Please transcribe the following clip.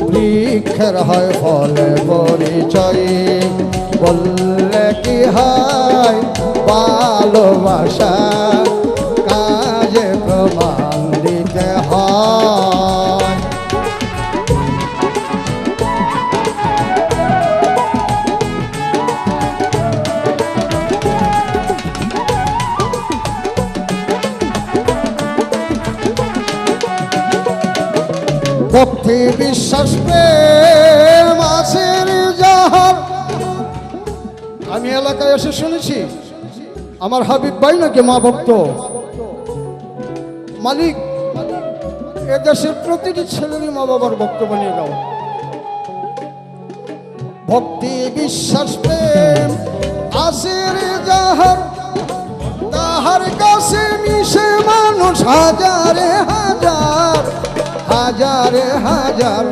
পরীক্ষার হয় ফলে পরিচয়, বললে কি হয় ভালোবাসা, কাজে প্রমাণ দিতে হয়। ভক্তি বিশ্বাস প্রেম আছের যাহার। আমি এলাকায় এসে শুনেছি আমার হাবিব ভাই নাকি মা ভক্ত। মালিক এদেশের প্রতিটি ছেলেরই মা বাবার ভক্ত বানিয়ে দাও। ভক্তি বিশ্বাস প্রেম আছের যাহার, তাহার কাছে মিশে মানুষ হাজারে হাজার, হাজারে হাজার।